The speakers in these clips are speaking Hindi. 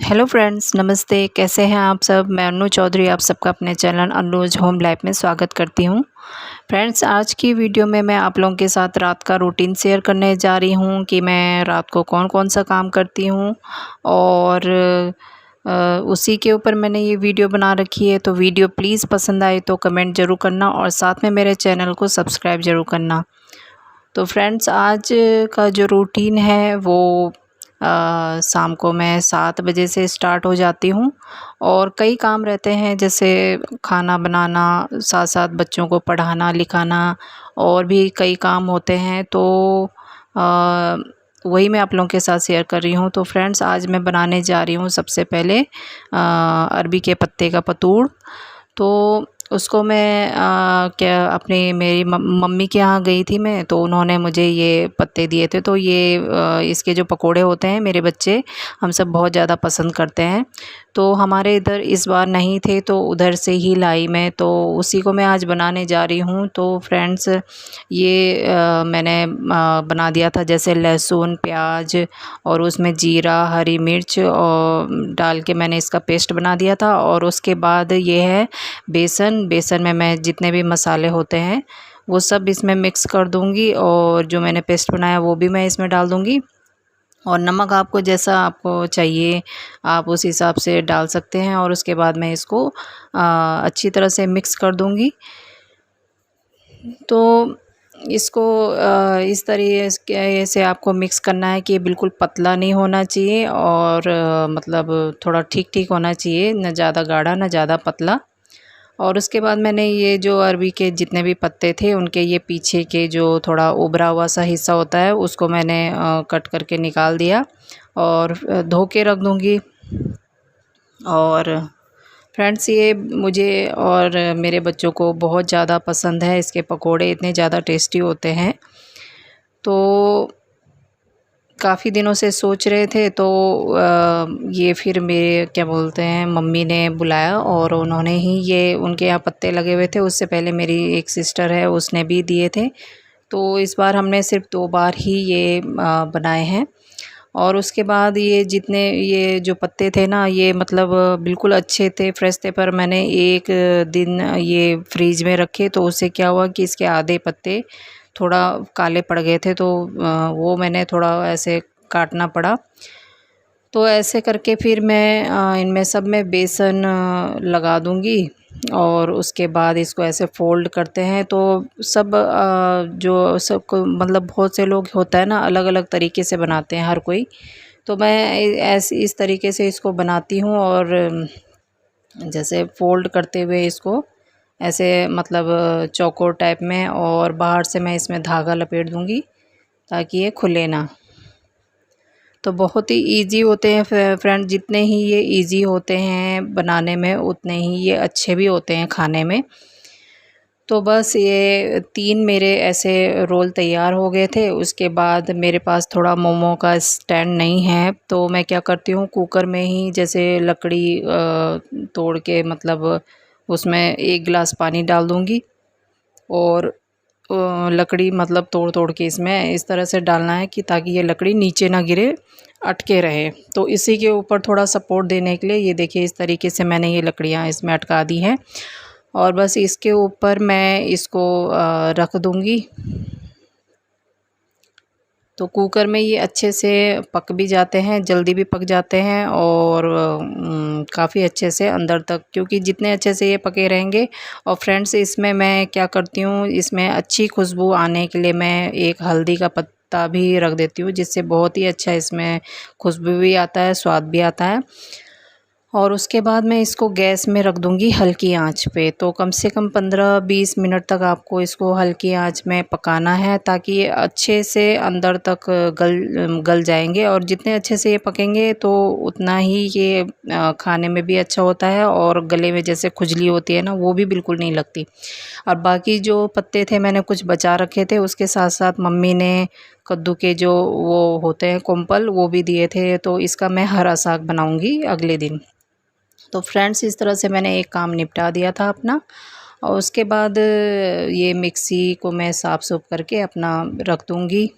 हेलो फ्रेंड्स, नमस्ते। कैसे हैं आप सब? मैं अनु चौधरी आप सबका अपने चैनल अनुज होम लाइफ में स्वागत करती हूँ। फ्रेंड्स, आज की वीडियो में मैं आप लोगों के साथ रात का रूटीन शेयर करने जा रही हूँ कि मैं रात को कौन-कौन सा काम करती हूँ और उसी के ऊपर मैंने ये वीडियो बना रखी है। तो वीडियो प्लीज़ पसंद आए तो कमेंट ज़रूर करना और साथ में मेरे चैनल को सब्सक्राइब ज़रूर करना। तो फ्रेंड्स, आज का जो रूटीन है वो शाम को मैं 7 बजे से स्टार्ट हो जाती हूँ और कई काम रहते हैं, जैसे खाना बनाना, साथ-साथ बच्चों को पढ़ाना लिखाना और भी कई काम होते हैं। तो अ, वही मैं आप लोगों के साथ शेयर कर रही हूँ। तो फ्रेंड्स, आज मैं बनाने जा रही हूँ सबसे पहले अरबी के पत्ते का पतूड़। तो उसको मैं क्या अपनी मेरी मम्मी के यहाँ गई थी मैं, तो उन्होंने मुझे ये पत्ते दिए थे। तो ये इसके जो पकोड़े होते हैं, मेरे बच्चे हम सब बहुत ज़्यादा पसंद करते हैं। तो हमारे इधर इस बार नहीं थे तो उधर से ही लाई मैं, तो उसी को मैं आज बनाने जा रही हूँ। तो फ्रेंड्स, ये मैंने बना दिया था, जैसे लहसुन, प्याज और उसमें जीरा, हरी मिर्च और डाल के मैंने इसका पेस्ट बना दिया था। और उसके बाद ये है बेसन। बेसन में मैं जितने भी मसाले होते हैं वो सब इसमें मिक्स कर दूंगी और जो मैंने पेस्ट बनाया वो भी मैं इसमें डाल दूंगी। और नमक आपको जैसा आपको चाहिए आप उस हिसाब से डाल सकते हैं। और उसके बाद मैं इसको अच्छी तरह से मिक्स कर दूंगी। तो इसको इस तरीके से आपको मिक्स करना है कि ये बिल्कुल पतला नहीं होना चाहिए और मतलब थोड़ा ठीक ठीक होना चाहिए, न ज़्यादा गाढ़ा न ज़्यादा पतला। और उसके बाद मैंने ये जो अरबी के जितने भी पत्ते थे उनके ये पीछे के जो थोड़ा उभरा हुआ सा हिस्सा होता है उसको मैंने कट करके निकाल दिया और धो के रख दूँगी। और फ्रेंड्स, ये मुझे और मेरे बच्चों को बहुत ज़्यादा पसंद है। इसके पकोड़े इतने ज़्यादा टेस्टी होते हैं। तो काफ़ी दिनों से सोच रहे थे, तो ये फिर मेरे क्या बोलते हैं मम्मी ने बुलाया और उन्होंने ही ये उनके यहाँ पत्ते लगे हुए थे। उससे पहले मेरी एक सिस्टर है उसने भी दिए थे। तो इस बार हमने सिर्फ 2 बार ही ये बनाए हैं। और उसके बाद ये जितने ये जो पत्ते थे ना, ये मतलब बिल्कुल अच्छे थे, फ्रेश थे। पर मैंने एक दिन ये फ्रीज में रखे तो उससे क्या हुआ कि इसके आधे पत्ते थोड़ा काले पड़ गए थे। तो वो मैंने थोड़ा ऐसे काटना पड़ा। तो ऐसे करके फिर मैं इनमें सब में बेसन लगा दूंगी और उसके बाद इसको ऐसे फ़ोल्ड करते हैं। तो सब जो सबको मतलब बहुत से लोग होता है ना, अलग-अलग तरीके से बनाते हैं हर कोई। तो मैं ऐसे इस तरीके से इसको बनाती हूँ और जैसे फ़ोल्ड करते हुए इसको ऐसे मतलब चौकोर टाइप में, और बाहर से मैं इसमें धागा लपेट दूँगी ताकि ये खुले ना। तो बहुत ही इजी होते हैं फ्रेंड, जितने ही ये इजी होते हैं बनाने में उतने ही ये अच्छे भी होते हैं खाने में। तो बस ये 3 मेरे ऐसे रोल तैयार हो गए थे। उसके बाद मेरे पास थोड़ा मोमो का स्टैंड नहीं है, तो मैं क्या करती हूँ कुकर में ही जैसे लकड़ी तोड़ के मतलब उसमें 1 गिलास पानी डाल दूँगी और लकड़ी मतलब तोड़-तोड़ के इसमें इस तरह से डालना है कि ताकि ये लकड़ी नीचे ना गिरे, अटके रहे। तो इसी के ऊपर थोड़ा सपोर्ट देने के लिए ये देखिए इस तरीके से मैंने ये लकड़ियाँ इसमें अटका दी हैं। और बस इसके ऊपर मैं इसको रख दूँगी। तो कुकर में ये अच्छे से पक भी जाते हैं, जल्दी भी पक जाते हैं और काफ़ी अच्छे से अंदर तक, क्योंकि जितने अच्छे से ये पके रहेंगे। और फ्रेंड्स, इसमें मैं क्या करती हूँ, इसमें अच्छी खुशबू आने के लिए मैं एक हल्दी का पत्ता भी रख देती हूँ, जिससे बहुत ही अच्छा इसमें खुशबू भी आता है, स्वाद भी आता है। और उसके बाद मैं इसको गैस में रख दूँगी हल्की आंच पे। तो कम से कम 15-20 मिनट तक आपको इसको हल्की आंच में पकाना है, ताकि ये अच्छे से अंदर तक गल जाएंगे। और जितने अच्छे से ये पकेंगे तो उतना ही ये खाने में भी अच्छा होता है और गले में जैसे खुजली होती है ना, वो भी बिल्कुल नहीं लगती। और बाकी जो पत्ते थे मैंने कुछ बचा रखे थे, उसके साथ साथ मम्मी ने कद्दू के जो वो होते हैं कुम्पल, वो भी दिए थे। तो इसका मैं हरा साग बनाऊँगी अगले दिन। तो फ्रेंड्स, इस तरह से मैंने एक काम निपटा दिया था अपना। और उसके बाद ये मिक्सी को मैं साफ़ सूफ करके अपना रख दूँगी।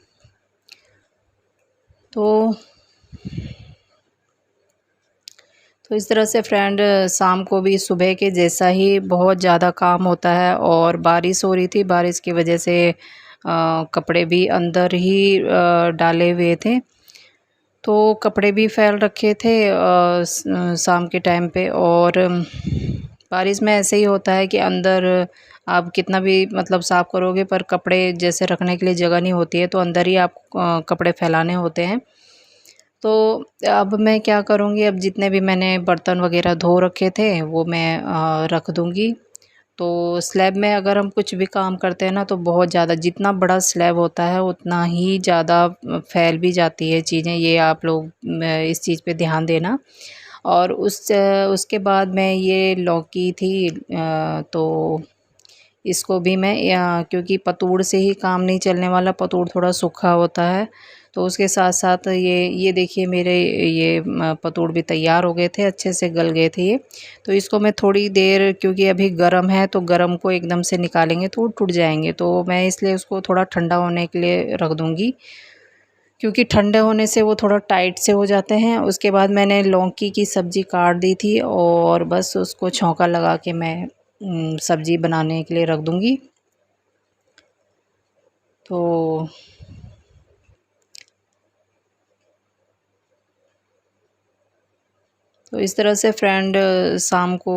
तो तो इस तरह से फ्रेंड शाम को भी सुबह के जैसा ही बहुत ज़्यादा काम होता है, और बारिश हो रही थी, बारिश की वजह से कपड़े भी अंदर ही डाले हुए थे, तो कपड़े भी फैल रखे थे शाम के टाइम पे। और बारिश में ऐसे ही होता है कि अंदर आप कितना भी मतलब साफ़ करोगे पर कपड़े जैसे रखने के लिए जगह नहीं होती है, तो अंदर ही आप कपड़े फैलाने होते हैं। तो अब मैं क्या करूँगी, अब जितने भी मैंने बर्तन वग़ैरह धो रखे थे वो मैं रख दूँगी। तो स्लैब में अगर हम कुछ भी काम करते हैं ना, तो बहुत ज़्यादा जितना बड़ा स्लैब होता है उतना ही ज़्यादा फैल भी जाती है चीज़ें, ये आप लोग इस चीज़ पे ध्यान देना। और उसके बाद मैं ये लौकी थी, तो इसको भी मैं क्योंकि पतूड़ से ही काम नहीं चलने वाला, पतूड़ थोड़ा सूखा होता है, तो उसके साथ-साथ ये देखिए मेरे ये पतूड़ भी तैयार हो गए थे, अच्छे से गल गए थे ये। तो इसको मैं थोड़ी देर, क्योंकि अभी गरम है तो गरम को एकदम से निकालेंगे तो टूट जाएँगे, तो मैं इसलिए उसको थोड़ा ठंडा होने के लिए रख दूँगी, क्योंकि ठंडे होने से वो थोड़ा टाइट से हो जाते हैं। उसके बाद मैंने लौकी की सब्ज़ी काट दी थी और बस उसको छौंका लगा के मैं सब्ज़ी बनाने के लिए रख दूँगी। तो इस तरह से फ्रेंड शाम को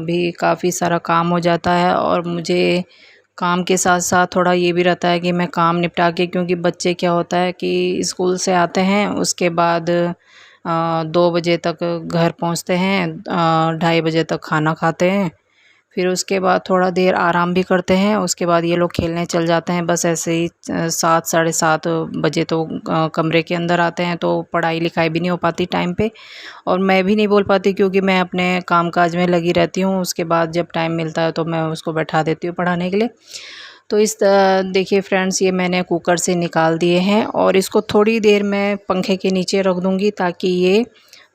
भी काफ़ी सारा काम हो जाता है, और मुझे काम के साथ-साथ थोड़ा ये भी रहता है कि मैं काम निपटा के, क्योंकि बच्चे क्या होता है कि स्कूल से आते हैं, उसके बाद 2 बजे तक घर पहुँचते हैं, ढाई बजे तक खाना खाते हैं, फिर उसके बाद थोड़ा देर आराम भी करते हैं, उसके बाद ये लोग खेलने चल जाते हैं। बस ऐसे ही 7 साढ़े 7 बजे तो कमरे के अंदर आते हैं, तो पढ़ाई-लिखाई भी नहीं हो पाती टाइम पे, और मैं भी नहीं बोल पाती क्योंकि मैं अपने काम-काज में लगी रहती हूँ। उसके बाद जब टाइम मिलता है तो मैं उसको बैठा देती हूँ पढ़ाने के लिए। तो देखिए फ्रेंड्स, ये मैंने कुकर से निकाल दिए हैं, और इसको थोड़ी देर मैं पंखे के नीचे रख दूँगी, ताकि ये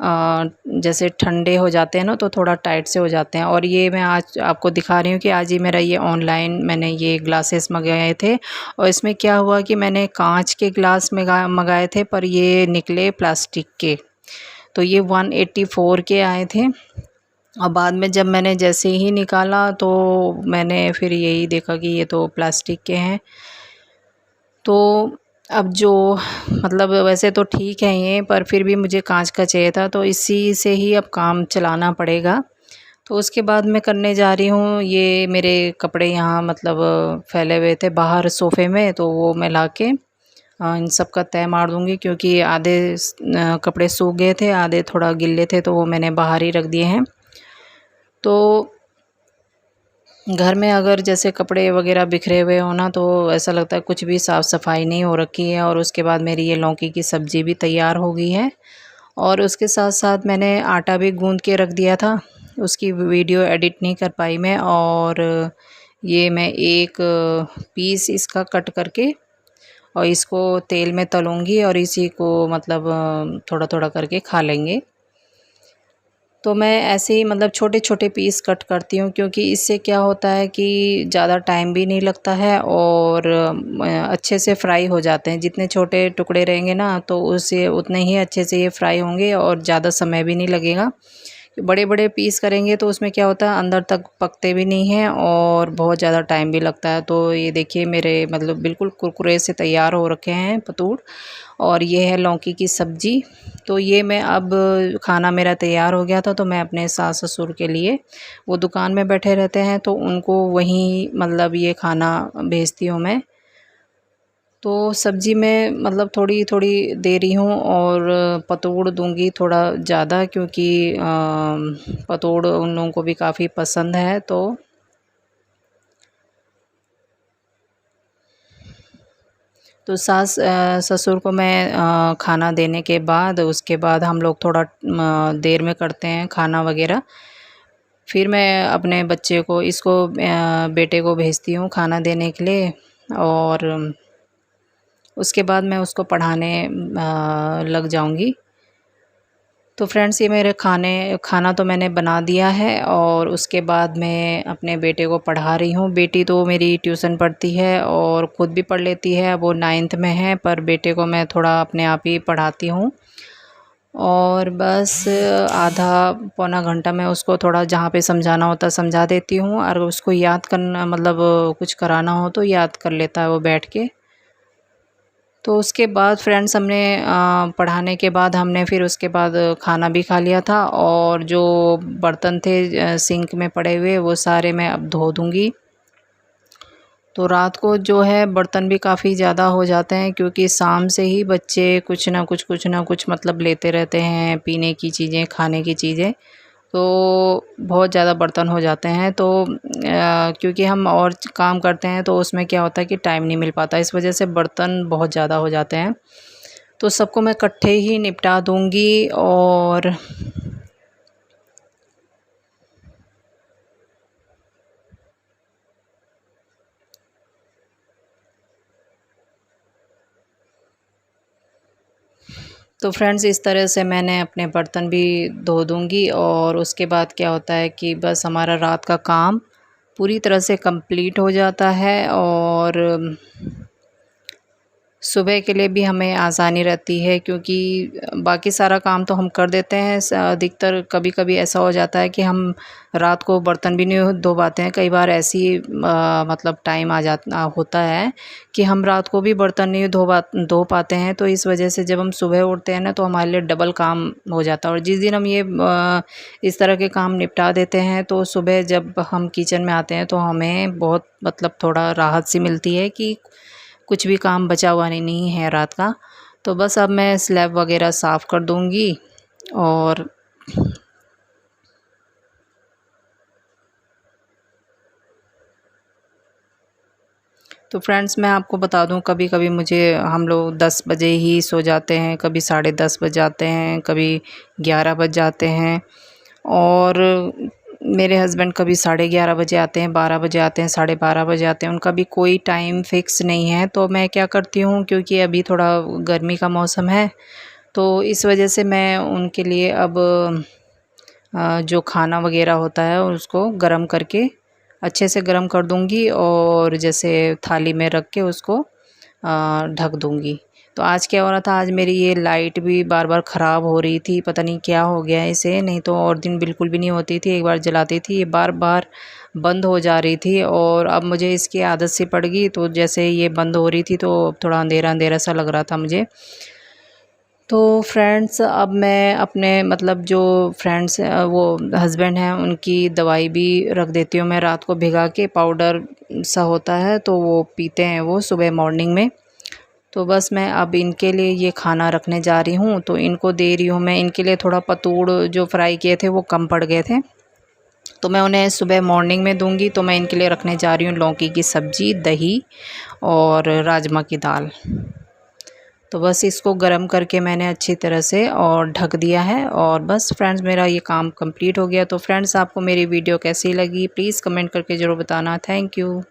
जैसे ठंडे हो जाते हैं ना, तो थोड़ा टाइट से हो जाते हैं। और ये मैं आज आपको दिखा रही हूँ कि आज ही मेरा ये ऑनलाइन मैंने ये ग्लासेस मंगाए थे, और इसमें क्या हुआ कि मैंने कांच के ग्लास मंगाए थे, पर ये निकले प्लास्टिक के। तो ये 184 के आए थे, और बाद में जब मैंने जैसे ही निकाला तो मैंने फिर यही देखा कि ये तो प्लास्टिक के हैं। तो अब जो मतलब वैसे तो ठीक है ये, पर फिर भी मुझे कांच का चाहिए था, तो इसी से ही अब काम चलाना पड़ेगा। तो उसके बाद मैं करने जा रही हूँ, ये मेरे कपड़े यहाँ मतलब फैले हुए थे बाहर सोफ़े में, तो वो मैं लाके इन सब का तह मार दूँगी, क्योंकि आधे कपड़े सूख गए थे, आधे थोड़ा गिल्ले थे, तो वो मैंने बाहर ही रख दिए हैं। तो घर में अगर जैसे कपड़े वगैरह बिखरे हुए हो ना, तो ऐसा लगता है कुछ भी साफ़ सफाई नहीं हो रखी है। और उसके बाद मेरी ये लौकी की सब्ज़ी भी तैयार हो गई है, और उसके साथ-साथ मैंने आटा भी गूँध के रख दिया था। उसकी वीडियो एडिट नहीं कर पाई मैं, और ये मैं एक पीस इसका कट करके और इसको तेल में तलूँगी, और इसी को मतलब थोड़ा-थोड़ा करके खा लेंगे। तो मैं ऐसे ही मतलब छोटे-छोटे पीस कट करती हूँ, क्योंकि इससे क्या होता है कि ज़्यादा टाइम भी नहीं लगता है, और अच्छे से फ्राई हो जाते हैं। जितने छोटे टुकड़े रहेंगे ना, तो उससे उतने ही अच्छे से ये फ्राई होंगे, और ज़्यादा समय भी नहीं लगेगा। बड़े-बड़े पीस करेंगे तो उसमें क्या होता है, अंदर तक पकते भी नहीं हैं, और बहुत ज़्यादा टाइम भी लगता है। तो ये देखिए मेरे मतलब बिल्कुल कुरकुरे से तैयार हो रखे हैं पतूड़, और ये है लौकी की सब्ज़ी। तो ये मैं अब खाना मेरा तैयार हो गया था, तो मैं अपने सास-ससुर के लिए, वो दुकान में बैठे रहते हैं, तो उनको वहीं मतलब ये खाना भेजती हूँ मैं। तो सब्ज़ी में मतलब थोड़ी-थोड़ी दे रही हूँ, और पतोड़ दूँगी थोड़ा ज़्यादा, क्योंकि पतोड़ उन लोगों को भी काफ़ी पसंद है। तो ससुर को मैं खाना देने के बाद, उसके बाद हम लोग थोड़ा देर में करते हैं खाना वग़ैरह। फिर मैं अपने बच्चे को बेटे को भेजती हूँ खाना देने के लिए, और उसके बाद मैं उसको पढ़ाने लग जाऊँगी। तो फ्रेंड्स, ये मेरे खाना तो मैंने बना दिया है, और उसके बाद मैं अपने बेटे को पढ़ा रही हूँ। बेटी तो मेरी ट्यूशन पढ़ती है और ख़ुद भी पढ़ लेती है, वो 9th में है, पर बेटे को मैं थोड़ा अपने आप ही पढ़ाती हूँ। और बस आधा पौना घंटा मैं उसको थोड़ा जहाँ पे समझाना होता है समझा देती हूँ, और उसको याद करना मतलब कुछ कराना हो तो याद कर लेता है वो बैठ के। तो उसके बाद फ्रेंड्स हमने पढ़ाने के बाद हमने फिर उसके बाद खाना भी खा लिया था, और जो बर्तन थे सिंक में पड़े हुए वो सारे मैं अब धो दूँगी। तो रात को जो है बर्तन भी काफ़ी ज़्यादा हो जाते हैं, क्योंकि शाम से ही बच्चे कुछ ना कुछ मतलब लेते रहते हैं, पीने की चीज़ें, खाने की चीज़ें। तो बहुत ज़्यादा बर्तन हो जाते हैं। तो क्योंकि हम और काम करते हैं तो उसमें क्या होता है कि टाइम नहीं मिल पाता, इस वजह से बर्तन बहुत ज़्यादा हो जाते हैं। तो सबको मैं इकट्ठे ही निपटा दूँगी। और तो फ्रेंड्स इस तरह से मैंने अपने बर्तन भी धो दूँगी, और उसके बाद क्या होता है कि बस हमारा रात का काम पूरी तरह से कंप्लीट हो जाता है। और सुबह के लिए भी हमें आसानी रहती है, क्योंकि बाकी सारा काम तो हम कर देते हैं। अधिकतर कभी-कभी ऐसा हो जाता है कि हम रात को बर्तन भी नहीं धो पाते हैं। कई बार ऐसी मतलब टाइम आ जाता होता है कि हम रात को भी बर्तन नहीं धो पाते हैं। तो इस वजह से जब हम सुबह उठते हैं ना, तो हमारे लिए डबल काम हो जाता है। और जिस दिन हम ये इस तरह के काम निपटा देते हैं, तो सुबह जब हम किचन में आते हैं तो हमें बहुत मतलब थोड़ा राहत सी मिलती है कि कुछ भी काम बचा हुआ नहीं है रात का। तो बस अब मैं स्लैब वगैरह साफ़ कर दूँगी। और तो फ्रेंड्स मैं आपको बता दूं, कभी-कभी मुझे हम लोग 10 बजे ही सो जाते हैं, कभी 10:30 बज जाते हैं, कभी 11 बज जाते हैं। और मेरे हस्बैंड कभी 11:30 बजे आते हैं, 12 बजे आते हैं, 12:30 बजे आते हैं, उनका भी कोई टाइम फ़िक्स नहीं है। तो मैं क्या करती हूँ, क्योंकि अभी थोड़ा गर्मी का मौसम है, तो इस वजह से मैं उनके लिए अब जो खाना वगैरह होता है उसको गरम करके अच्छे से गरम कर दूँगी, और जैसे थाली में रख के उसको ढक दूँगी। तो आज क्या हो रहा था, आज मेरी ये लाइट भी बार-बार ख़राब हो रही थी, पता नहीं क्या हो गया है इसे, नहीं तो और दिन बिल्कुल भी नहीं होती थी, एक बार जलाती थी, ये बार-बार बंद हो जा रही थी। और अब मुझे इसकी आदत सी पड़ गई, तो जैसे ये बंद हो रही थी तो थोड़ा अंधेरा-अंधेरा सा लग रहा था मुझे। तो फ्रेंड्स अब मैं अपने मतलब जो फ्रेंड्स वो हस्बैंड हैं उनकी दवाई भी रख देती हूँ मैं रात को भिगा के, पाउडर सा होता है तो वो पीते हैं वो सुबह मॉर्निंग में। तो बस मैं अब इनके लिए ये खाना रखने जा रही हूँ, तो इनको दे रही हूँ मैं। इनके लिए थोड़ा पतूड़ जो फ्राई किए थे वो कम पड़ गए थे, तो मैं उन्हें सुबह मॉर्निंग में दूंगी। तो मैं इनके लिए रखने जा रही हूँ लौकी की सब्ज़ी, दही और राजमा की दाल। तो बस इसको गरम करके मैंने अच्छी तरह से और ढक दिया है, और बस फ्रेंड्स मेरा ये काम कंप्लीट हो गया। तो फ्रेंड्स आपको मेरी वीडियो कैसी लगी प्लीज़ कमेंट करके ज़रूर बताना। Thank you.